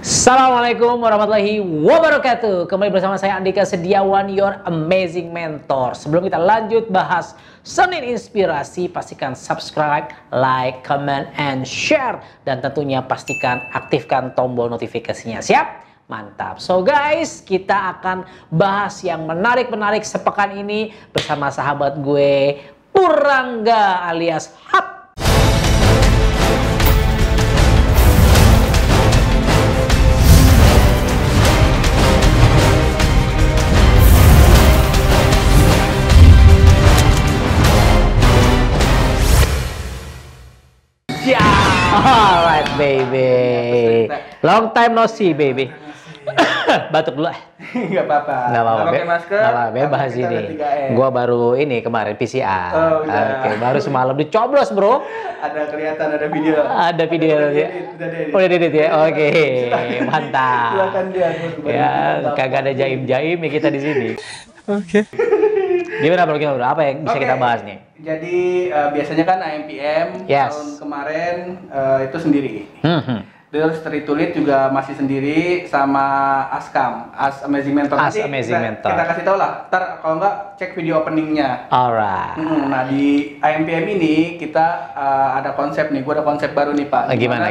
Assalamualaikum warahmatullahi wabarakatuh. Kembali bersama saya Andika Setiawan, your amazing mentor. Sebelum kita lanjut bahas Senin Inspirasi, pastikan subscribe, like, comment, and share. Dan tentunya pastikan aktifkan tombol notifikasinya. Siap? Mantap. So guys, kita akan bahas yang menarik-menarik sepekan ini bersama sahabat gue, Purangga alias Hap. Alright baby, long time no see baby. Batuk dulu. Nggak apa-apa. Nggak apa-apa. Pakai masker. Nggak apa-apa. Bebas ini. Gua baru ini kemarin PCR. Oh, Oke, baru semalam dicoblos bro. Ada kelihatan, ada video. Ada video. Udah edit ya. Oke, mantap. Silakan dia. Ya, kagak ada jaim-jaim ya kita di sini. Oke. Gimana bro? Apa yang bisa kita bahas nih? Jadi biasanya kan AMPM tahun kemarin itu sendiri. Terus Tritulit juga masih sendiri sama Askam, As Amazing Mentor. Kita kasih tau lah, ntar kalau nggak cek video openingnya. Alright. Nah di AMPM ini kita ada konsep nih, gua ada konsep baru nih Pak. Gimana?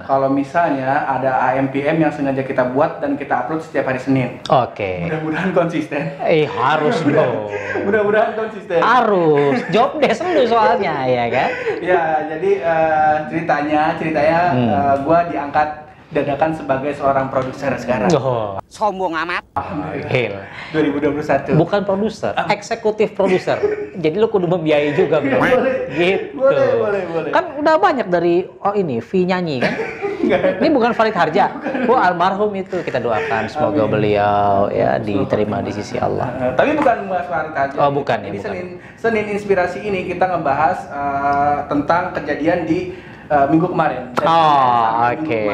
Kalau misalnya ada AMPM yang sengaja kita buat dan kita upload setiap hari Senin. Oke. Mudah-mudahan konsisten. Harus dong. Mudah-mudahan konsisten. Harus. Job desk dulu soalnya ya kan? Ya, jadi ceritanya gua diangkat dadakan sebagai seorang produser sekarang. Oh. Sombong amat. Hell. 2021. Bukan produser, eksekutif produser. Jadi lu kudu membiayai juga, bro. Gitu. Boleh. Kan udah banyak dari ini fee nyanyi kan? Ini bukan Farid Harja. Almarhum itu kita doakan semoga beliau ya diterima di sisi Allah. Tapi bukan membahas Farid Harja. Oh, bukan ya. Jadi Senin Inspirasi ini kita ngebahas tentang kejadian di minggu kemarin. Oke.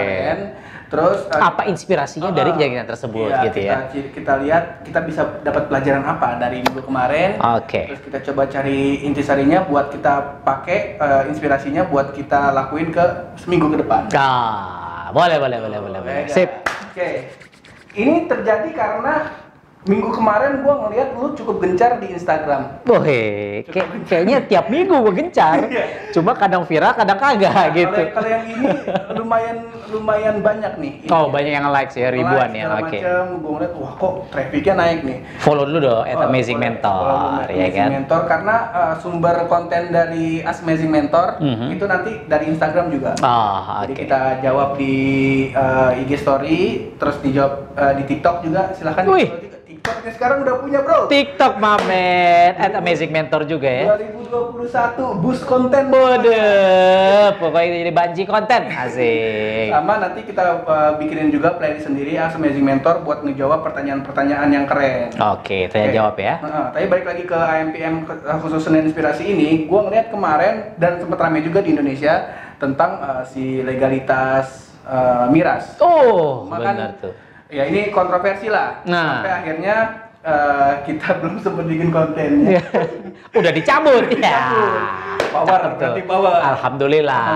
Terus apa inspirasinya dari kejadian tersebut iya, gitu ya? Kita lihat kita bisa dapat pelajaran apa dari minggu kemarin. Oke. Terus kita coba cari intisarinya buat kita pakai inspirasinya buat kita lakuin ke seminggu ke depan. Boleh. Sip. Oke. Ini terjadi karena minggu kemarin gua ngeliat lu cukup gencar di Instagram. Kayaknya tiap minggu gua gencar. Cuma kadang viral, kadang kagak gitu. Kalau yang ini lumayan banyak nih. Banyak yang like ya, ribuan ya. Oke. Gua ngeliat, wah kok trafficnya naik nih. Follow dulu dong, Amazing Mentor, ya kan? Mentor karena sumber konten dari Amazing Mentor itu nanti dari Instagram juga. Jadi kita jawab di IG Story, terus dijawab di TikTok juga. Silahkan. TikToknya sekarang udah punya bro. TikTok mamen, Amazing Mentor juga ya. 2021 boost konten. Waduh, pokoknya jadi banji konten, asik. Sama nanti kita bikinin juga playlist sendiri Amazing Mentor buat ngejawab pertanyaan-pertanyaan yang keren. Oke, tanya jawab ya. Tapi balik lagi ke AMPM khusus Senin Inspirasi ini, gua ngeliat kemarin dan sempat ramai juga di Indonesia tentang si legalitas miras. Benar tuh. Ya ini kontroversi lah. Sampai akhirnya kita belum sempat bikin kontennya. Udah dicabut ya. Power. Alhamdulillah.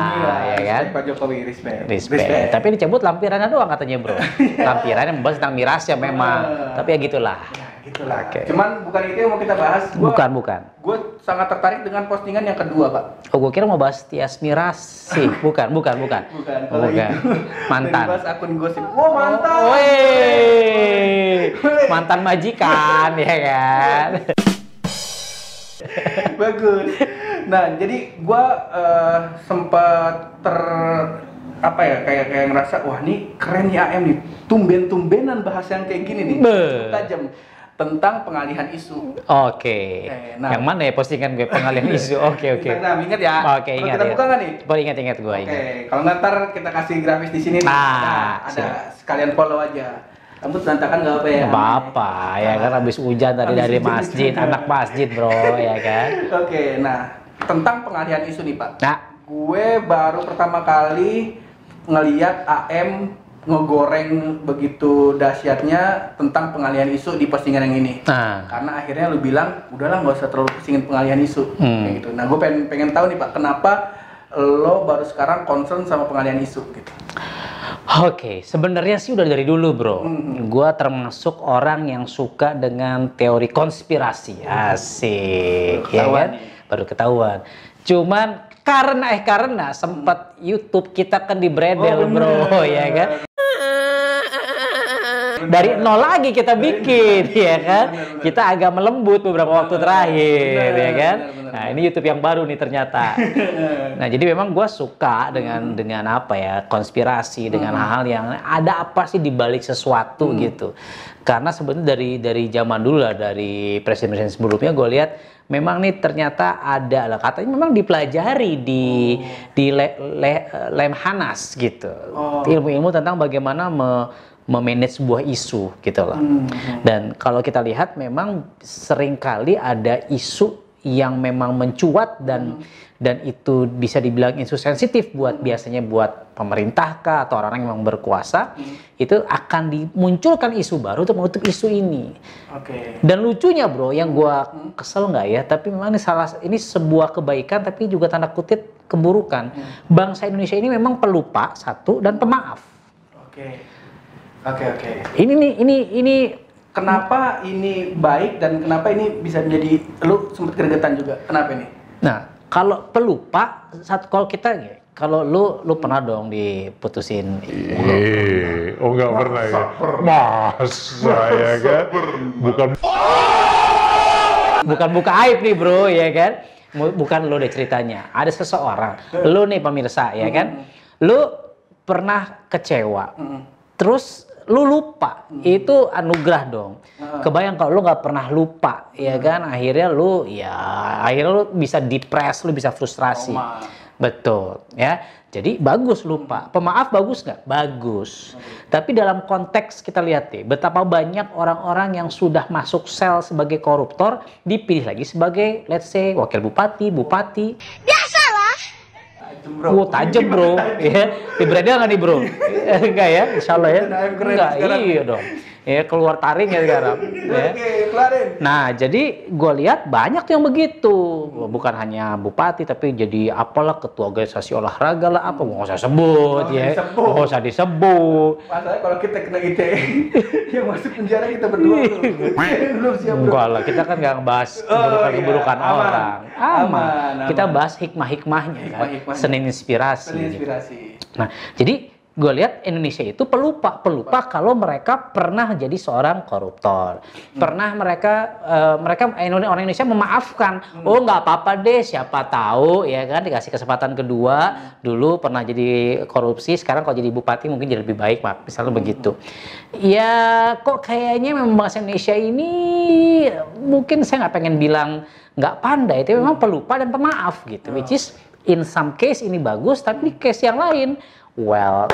Ya kan. Pak Jokowi respect. Tapi dicabut lampirannya doang katanya bro. Lampirannya membahas tentang miras ya memang. Tapi ya gitulah. Cuman bukan itu yang mau kita bahas. Bukan. Gue sangat tertarik dengan postingan yang kedua, Pak. Gue kira mau bahas Tias Miras sih. Bukan. Bukan. Mantan. Bahas akun gosip. Mantan. Mantan majikan ya kan. Bagus. Nah, jadi gue sempat kayak ngerasa wah nih keren ya AM nih. Tumben-tumbenan bahas yang kayak gini nih. Tajam. Tentang pengalihan isu. Oke. Yang mana ya postingan gue pengalihan isu? Oke. Instagram, ingat ya? Oke, ingat. Kita buka nggak nih? Ingat gue. Oke. Kalau ntar kita kasih grafis di sini nih. Ada sekalian follow aja. Kamu berantakan nggak apa ya? Nggak apa, ya kan habis hujan tadi dari masjid, anak masjid bro, ya kan? Oke, nah tentang pengalihan isu nih Pak. Gue baru pertama kali ngeliat AM ngegoreng begitu dahsyatnya tentang pengalihan isu di postingan yang ini. Karena akhirnya lu bilang, udahlah nggak usah terlalu pusingin pengalihan isu. Kayak gitu. Nah, gue pengen tahu nih Pak, kenapa lo baru sekarang concern sama pengalihan isu gitu? Oke, sebenarnya sih udah dari dulu bro. Gua termasuk orang yang suka dengan teori konspirasi. Asik, ya kan? Baru ketahuan. Cuman karena sempat YouTube kita kan dibredel bro, ya kan? Dari nol lagi kita bikin, ya kan? Kita agak melembut beberapa waktu terakhir, ya kan? Nah ini YouTube yang baru nih ternyata. Nah jadi memang gue suka dengan apa ya, konspirasi, dengan hal-hal yang ada apa sih di balik sesuatu gitu. Karena sebenarnya dari zaman dulu lah, dari presiden-presiden sebelumnya gue lihat memang nih ternyata ada lah, katanya memang dipelajari di Lemhanas gitu. Ilmu-ilmu tentang bagaimana memanage sebuah isu gitu loh. Dan kalau kita lihat memang seringkali ada isu yang memang mencuat dan itu bisa dibilang isu sensitif buat biasanya buat pemerintah kah atau orang-orang yang memang berkuasa, itu akan dimunculkan isu baru untuk menutup isu ini. Dan lucunya bro, yang gua kesel nggak ya, tapi memang ini sebuah kebaikan tapi juga tanda kutip keburukan. Bangsa Indonesia ini memang pelupa satu dan pemaaf. Ini kenapa ini baik dan kenapa ini bisa menjadi, lu sempat gregetan juga, kenapa ini? Nah, kalau pelupa, kalau kita, kalau lu pernah dong diputusin. Oh nggak pernah ya? Masa ya kan? Bukan buka aib nih bro, ya kan? Bukan lu deh ceritanya. Ada seseorang, lu nih pemirsa, ya kan? Lu pernah kecewa, terus lu lupa, itu anugerah dong. Kebayang kalau lu nggak pernah lupa, ya kan? Akhirnya lu bisa depres, lu bisa frustrasi. Betul, ya. Jadi bagus lupa. Pemaaf bagus nggak? Bagus. Tapi dalam konteks kita lihat deh, betapa banyak orang-orang yang sudah masuk sel sebagai koruptor dipilih lagi sebagai, let's say, wakil bupati. Tajam bro, ya. Di bredel nggak nih bro? Enggak ya, insya Allah ya. Enggak, iya dong. Ya keluar taring ya sekarang. Ya. Nah jadi gue lihat banyak tuh yang begitu, bukan hanya bupati tapi jadi apalah ketua organisasi olahraga lah apa, nggak usah sebut ya, nggak usah disebut. Masalahnya kalau kita kena ITE, yang masuk penjara kita berdua belum siap. Enggak lah, kita kan nggak bahas keburukan orang, aman. Kita bahas hikmah-hikmahnya kan, Senin Inspirasi. Nah jadi gue lihat Indonesia itu pelupa kalau mereka pernah jadi seorang koruptor, pernah orang Indonesia memaafkan, oh nggak apa-apa deh, siapa tahu ya kan, dikasih kesempatan kedua, dulu pernah jadi korupsi, sekarang kalau jadi bupati mungkin jadi lebih baik, Pak, misalnya begitu. Ya kok kayaknya memang bangsa Indonesia ini, mungkin saya nggak pengen bilang nggak pandai, tapi memang pelupa dan pemaaf gitu, which is in some case ini bagus, tapi di case yang lain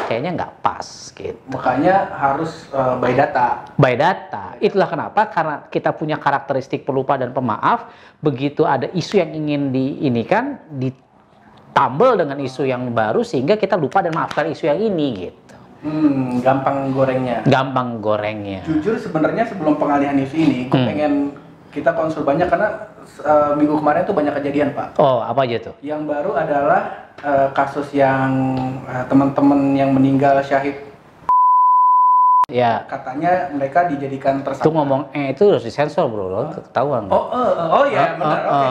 kayaknya nggak pas gitu. Makanya harus by data. By data. Itulah kenapa, karena kita punya karakteristik pelupa dan pemaaf, begitu ada isu yang ingin ditambal dengan isu yang baru sehingga kita lupa dan maafkan isu yang ini gitu. Gampang gorengnya. Jujur sebenarnya sebelum pengalihan isu ini, gue pengen kita konsul banyak karena minggu kemarin tuh banyak kejadian, Pak. Oh, apa aja tuh? Yang baru adalah kasus yang teman-teman yang meninggal syahid. Ya. Katanya mereka dijadikan tersangka. Itu ngomong itu harus disensor, bro, lo ketahuan. Oh ya, benar. Oke.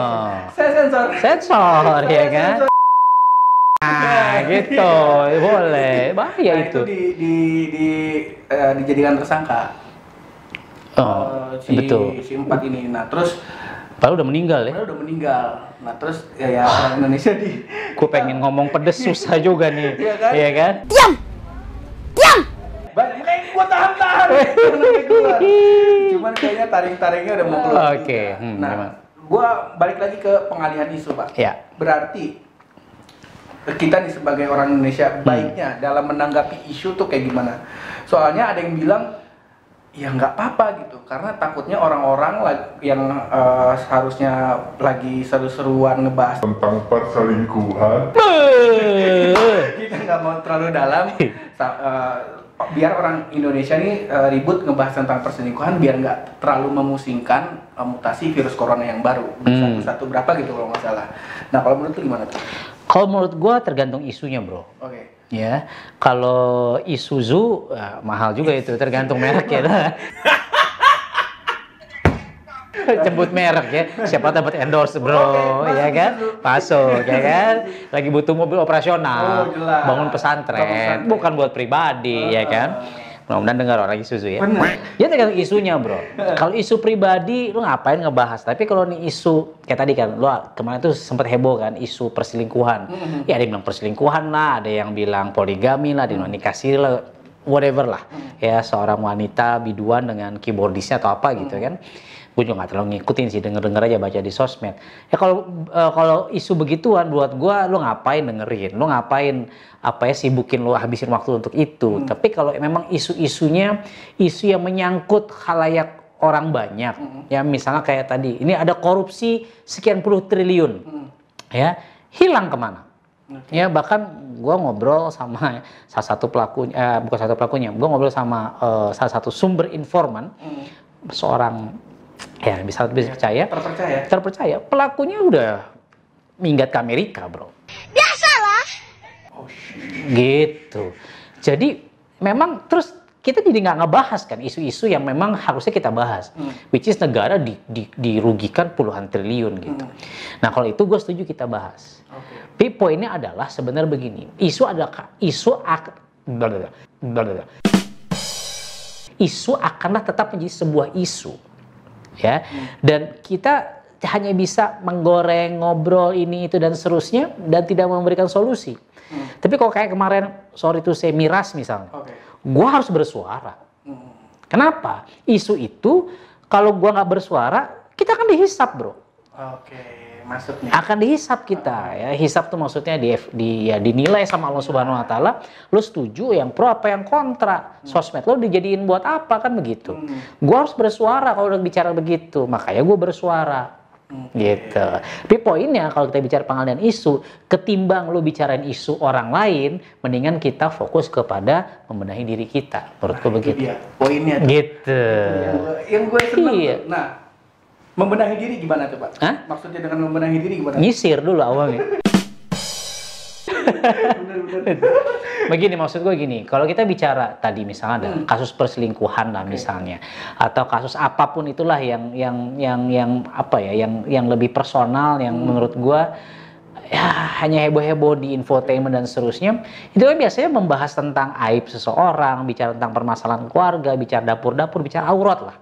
Saya sensor. Sensor ya kan? Nah, gitu. Boleh. Bahaya itu. Dijadikan tersangka. Betul. Si 4 ini. Nah, terus padahal udah meninggal ya? Padahal udah meninggal. Nah terus ya orang Indonesia Gue pengen ngomong pedes susah juga nih. Iya kan? Diam! Ini gue tahan-tahan. Cuman kayaknya taring-taringnya udah mau keluar. Oke. Nah, gue balik lagi ke pengalihan isu, Pak. Ya. Berarti kita nih sebagai orang Indonesia baiknya dalam menanggapi isu tuh kayak gimana? Soalnya ada yang bilang ya nggak apa-apa gitu, karena takutnya orang-orang yang seharusnya lagi seru-seruan ngebahas tentang perselingkuhan, kita nggak mau terlalu dalam, biar orang Indonesia nih ribut ngebahas tentang perselingkuhan biar nggak terlalu memusingkan mutasi virus corona yang baru, satu berapa gitu kalau nggak salah. Nah kalau menurut lu gimana tuh? Kalau menurut gua tergantung isunya, bro. Oke. Ya, kalau Isuzu mahal juga itu, tergantung merek ya. Jemput merek ya, siapa dapat endorse bro, ya kan, masuk ya kan, lagi butuh mobil operasional, bangun pesantren, bukan buat pribadi ya kan. Mudah-mudahan dengar orang Isuzu ya. Ya tergantung isunya bro. Kalau isu pribadi lu ngapain ngebahas, tapi kalau nih isu kayak tadi kan, lu kemarin tuh sempat heboh kan isu perselingkuhan. Ya ada yang bilang perselingkuhan lah, ada yang bilang poligami lah, ada yang nikah siri lah, whatever lah. Ya seorang wanita biduan dengan keyboardisnya atau apa gitu kan. Gue juga nggak terlalu ngikutin sih, denger aja, baca di sosmed. Ya kalau isu begituan buat gue, lu ngapain dengerin, lu ngapain sibukin, lu habisin waktu untuk itu. Tapi kalau memang isu-isunya isu yang menyangkut khalayak orang banyak, ya misalnya kayak tadi, ini ada korupsi sekian puluh triliun, ya hilang kemana? Ya bahkan gue ngobrol sama salah satu pelakunya, bukan satu pelakunya, gue ngobrol sama salah satu sumber informan, seorang ya bisa percaya, terpercaya, pelakunya udah minggat ke Amerika bro. Biasalah. Gitu. Jadi memang terus kita jadi nggak ngebahas kan isu-isu yang memang harusnya kita bahas, which is negara dirugikan puluhan triliun gitu. Nah kalau itu gue setuju kita bahas. Tapi poinnya adalah sebenarnya begini, isu akanlah tetap menjadi sebuah isu. Ya, dan kita hanya bisa menggoreng, ngobrol ini itu dan seterusnya dan tidak memberikan solusi. Tapi kalau kayak kemarin, sorry to say, miras misalnya, gua harus bersuara. Kenapa? Isu itu kalau gua nggak bersuara, kita akan dihisap bro. Maksudnya akan dihisap kita ya. Hisap tuh maksudnya dinilai sama Allah Subhanahu Wa Taala. Lo setuju yang pro apa yang kontra? Sosmed lo dijadiin buat apa kan begitu? Gua harus bersuara kalau udah bicara begitu. Makanya gue bersuara. Gitu. Tapi poinnya kalau kita bicara pengalihan isu, ketimbang lo bicarain isu orang lain, mendingan kita fokus kepada membenahi diri kita. Menurut gue begitu. Poinnya. Gitu. Yang gue senang. Nah. Membenahi diri gimana tuh Pak? Hah? Maksudnya dengan membenahi diri gimana? Nyisir dulu awalnya. Begini maksud gue gini, kalau kita bicara tadi misalnya ada kasus perselingkuhan lah misalnya, atau kasus apapun itulah yang apa ya, yang lebih personal, yang menurut gue ya hanya heboh-heboh di infotainment dan seterusnya, itu kan biasanya membahas tentang aib seseorang, bicara tentang permasalahan keluarga, bicara dapur-dapur, bicara aurat lah.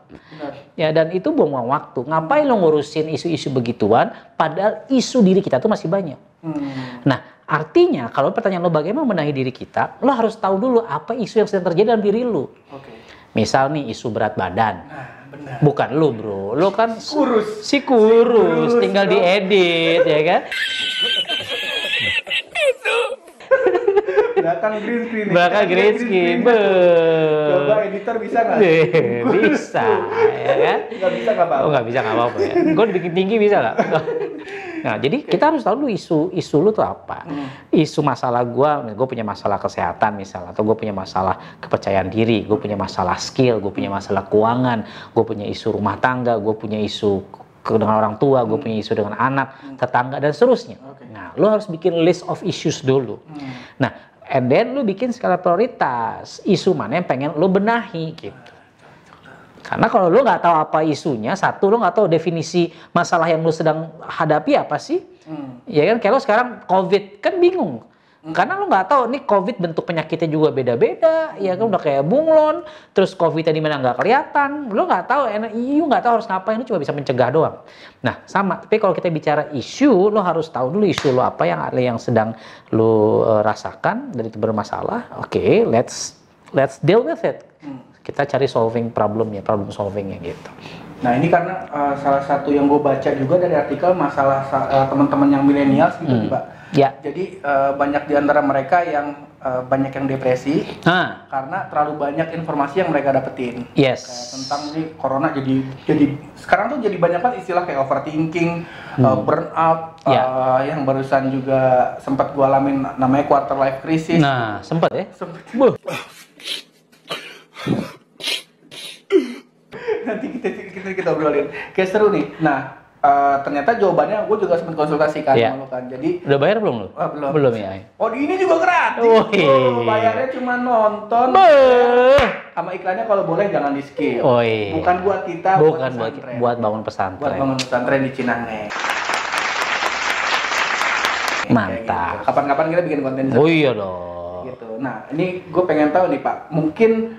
Ya dan itu buang-buang waktu. Ngapain lo ngurusin isu-isu begituan, padahal isu diri kita tuh masih banyak. Nah artinya kalau pertanyaan lo bagaimana membenahi diri kita, lo harus tahu dulu apa isu yang sedang terjadi dalam diri lo. Misal nih isu berat badan. Benar. Bukan lu bro, lu kan kurus. Si kurus, tinggal diedit ya kan. Belakang green screen. Coba editor bisa nggak? Bisa ya kan. Nggak bisa nggak apa-apa. Oh nggak bisa nggak apa-apa ya. Gue bikin tinggi bisa nggak? Nah jadi kita harus tahu dulu isu lu tuh apa. Isu masalah gue punya masalah kesehatan misalnya, atau gue punya masalah kepercayaan diri, gue punya masalah skill, gue punya masalah keuangan, gue punya isu rumah tangga, gue punya isu dengan orang tua, gue punya isu dengan anak, tetangga dan seterusnya. Nah lu harus bikin list of issues dulu. Nah and then lu bikin skala prioritas, isu mana yang pengen lu benahi gitu. Karena kalau lu nggak tahu apa isunya, satu lu nggak tahu definisi masalah yang lu sedang hadapi apa sih, ya kan? Kayak lu sekarang COVID kan bingung, karena lu nggak tahu nih COVID bentuk penyakitnya juga beda-beda, ya kan? Udah kayak bunglon, terus COVID-nya di mana nggak kelihatan, lu nggak tahu, lu nggak tahu harus ngapain, lu cuma bisa mencegah doang. Nah sama, tapi kalau kita bicara isu, lu harus tahu dulu isu lu apa yang sedang lu rasakan dan itu bermasalah. Oke, let's deal with it. Kita cari problem solvingnya gitu. Nah ini karena salah satu yang gue baca juga dari artikel masalah teman-teman yang milenial gitu Pak. Ya. Jadi banyak di antara mereka yang banyak yang depresi karena terlalu banyak informasi yang mereka dapetin. Yes. Kayak tentang nih corona jadi sekarang tuh jadi banyak kan istilah kayak overthinking, burnout, yang barusan juga sempat gue alamin namanya quarter life crisis. Nah sempat ya. Sempat. Nanti kita obrolin. Kayak seru nih. Nah, ternyata jawabannya gue juga sempat konsultasikan sama lu kan. Jadi udah bayar belum lu? Belum. Belum ya. Oh, ini juga gratis. Bayarnya cuma nonton. Sama iklannya kalau boleh jangan di skip. Bukan buat kita, bukan buat bangun pesantren. Buat bangun pesantren di Cinangne. Mantap. Gitu. Kapan-kapan kita bikin konten. Oh iya dong. Gitu. Nah, ini gue pengen tahu nih Pak, mungkin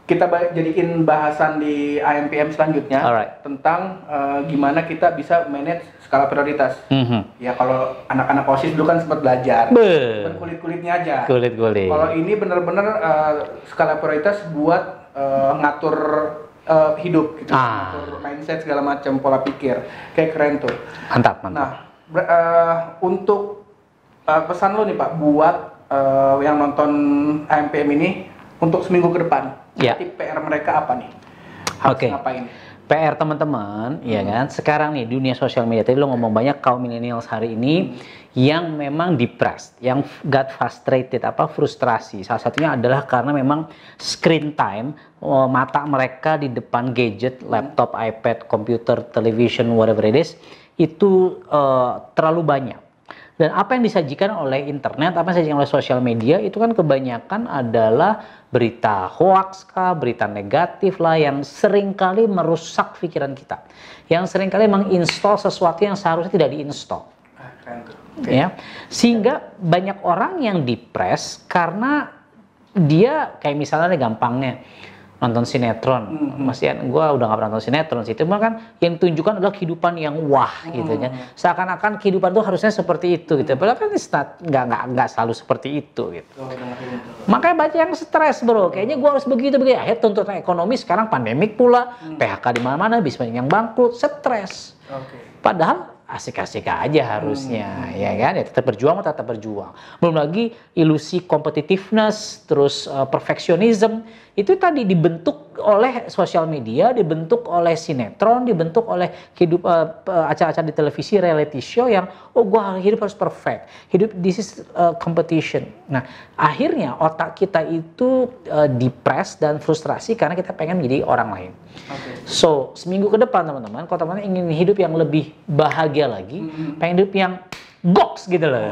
kita jadiin bahasan di AMPM selanjutnya tentang gimana kita bisa manage skala prioritas. Ya kalau anak-anak OSIS dulu kan sempat belajar, kulit-kulitnya aja. Kulit-kulit. Kalau ini bener-bener skala prioritas buat ngatur hidup, gitu, ngatur mindset segala macam, pola pikir, kayak keren tuh. Mantap. Nah, untuk pesan lo nih Pak buat yang nonton AMPM ini untuk seminggu ke depan, berarti PR mereka apa nih? Harus ngapain? PR teman-teman, ya kan? Sekarang nih dunia sosial media, tadi lo ngomong banyak kaum millennials hari ini yang memang depressed, yang got frustrated, frustrasi. Salah satunya adalah karena memang screen time, mata mereka di depan gadget, laptop, iPad, komputer, television, whatever it is, itu terlalu banyak. Dan apa yang disajikan oleh internet, apa yang disajikan oleh sosial media itu kan kebanyakan adalah berita hoax kah, berita negatif lah yang seringkali merusak pikiran kita. Yang seringkali menginstall sesuatu yang seharusnya tidak diinstall. Ya, sehingga banyak orang yang depres karena dia kayak misalnya gampangnya nonton sinetron, gue udah nggak pernah nonton sinetron sih, itu kan yang ditunjukkan adalah kehidupan yang wah gitu ya, seakan-akan kehidupan itu harusnya seperti itu gitu, padahal kan nggak selalu seperti itu gitu. Makanya banyak yang stres bro, kayaknya gue harus begitu, akhirnya tuntutan ekonomi sekarang pandemik pula, PHK di mana-mana, bisa banyak yang bangkrut, stres. Padahal asik-asik aja harusnya, ya kan? Ya tetap berjuang. Belum lagi ilusi competitiveness, terus perfectionism, itu tadi dibentuk oleh sosial media, dibentuk oleh sinetron, dibentuk oleh acara-acara di televisi, reality show yang gua hidup harus perfect, hidup this is competition. Nah, akhirnya otak kita itu depressed dan frustrasi karena kita pengen menjadi orang lain. So, seminggu ke depan teman-teman, kalau teman-teman ingin hidup yang lebih bahagia lagi, pengen hidup yang goks gitu loh.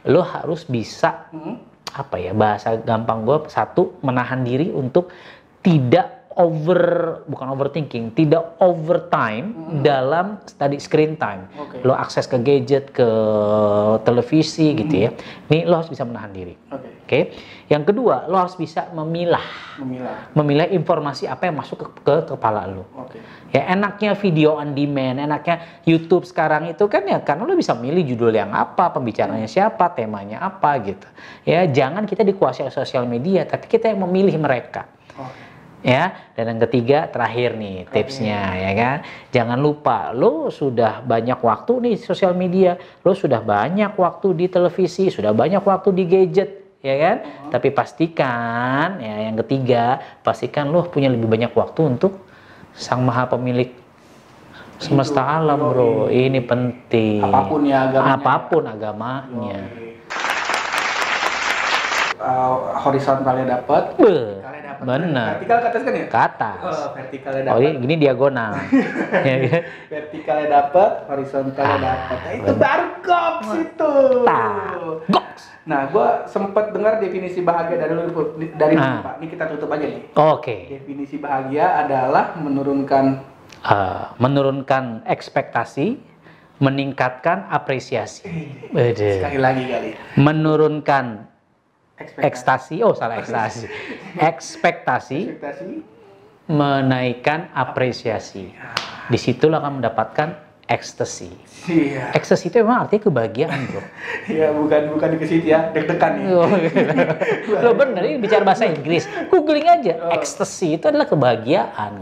Lo harus bisa bahasa gampang gue, satu, menahan diri untuk tidak bukan overthinking, tidak overtime dalam tadi screen time. Lo akses ke gadget, ke televisi gitu ya. Ini lo harus bisa menahan diri. Oke. Yang kedua, lo harus bisa memilah informasi apa yang masuk ke kepala lo. Ya enaknya video on demand, enaknya YouTube sekarang itu kan ya karena lo bisa milih judul yang apa, pembicaranya siapa, temanya apa gitu. Ya jangan kita dikuasai sosial media, tapi kita yang memilih mereka. Ya, dan yang ketiga terakhir nih tipsnya ya kan, jangan lupa lo sudah banyak waktu nih di sosial media, lo sudah banyak waktu di televisi, sudah banyak waktu di gadget ya kan, tapi pastikan ya yang ketiga, pastikan lo punya lebih banyak waktu untuk Sang Maha Pemilik semesta alam bro, ini penting apapun agamanya. Horizontalnya dapat, benar. Vertikal ke atas kan ya? Ke atas. Vertikalnya dapat. Gini diagonal. Vertikalnya dapat, horizontalnya dapat. Nah, itu baru goks itu. Goks. Nah, gue sempat dengar definisi bahagia dari Pak. Ini kita tutup aja nih. Definisi bahagia adalah menurunkan ekspektasi, meningkatkan apresiasi. Sekali lagi kali. Menurunkan ekspektasi, menaikkan apresiasi. Disitulah akan mendapatkan ekstasi. Ekstasi itu memang artinya kebahagiaan bro. Ya bukan di situ ya, deg-degan nih. Lo bener, ini bicara bahasa Inggris, googling aja. Ekstasi itu adalah kebahagiaan.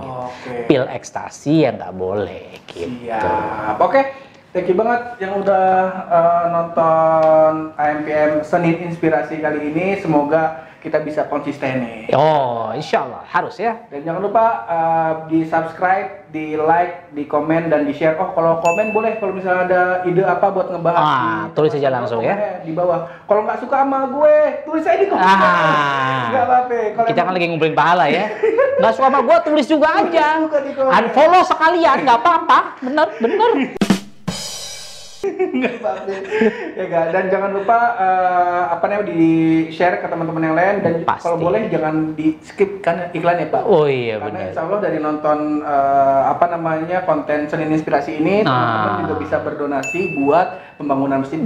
Pil ekstasi ya nggak boleh gitu. Oke. Thank you banget yang udah nonton AMPM Senin Inspirasi kali ini. Semoga kita bisa konsisten nih. Insya Allah harus ya. Dan jangan lupa di subscribe, di like, di komen, dan di share. Kalau komen boleh, kalau misalnya ada ide apa buat ngebahas. Tulis aja langsung ya. Di bawah. Kalau nggak suka sama gue, tulis aja di komen. Nggak apa-apa. Kita kan lagi ngumpulin pahala ya. Nggak suka sama gua, tulis juga aja. Unfollow sekalian, nggak apa-apa. Bener. Ya gak? Dan jangan lupa di share ke teman-teman yang lain, dan kalau boleh jangan di skip kan iklan ya Pak. Oh iya benar. Karena benar. insya Allah dari nonton konten Senin Inspirasi ini, teman-teman juga bisa berdonasi buat pembangunan masjid.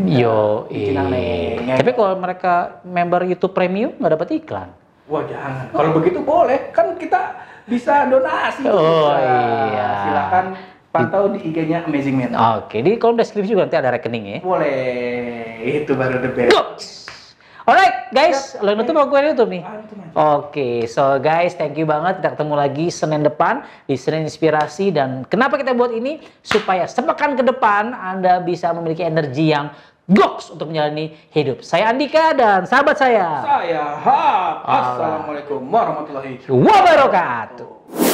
Tapi kalau mereka member YouTube Premium nggak dapat iklan. Wah jangan. Kalau begitu boleh, kan kita bisa donasi. Oh iya. Silakan pantau di IG-nya Amazing Mentor. Oke, di kolom deskripsi juga nanti ada rekeningnya. Boleh, itu baru the best. Alright guys, lo nutup apa gue nutup nih? Oke, so guys, thank you banget. Kita ketemu lagi Senin depan di Senin Inspirasi. Dan kenapa kita buat ini? Supaya sepekan ke depan Anda bisa memiliki energi yang goks untuk menjalani hidup. Saya Andika dan sahabat saya. Saya Hap. Assalamualaikum warahmatullahi wabarakatuh.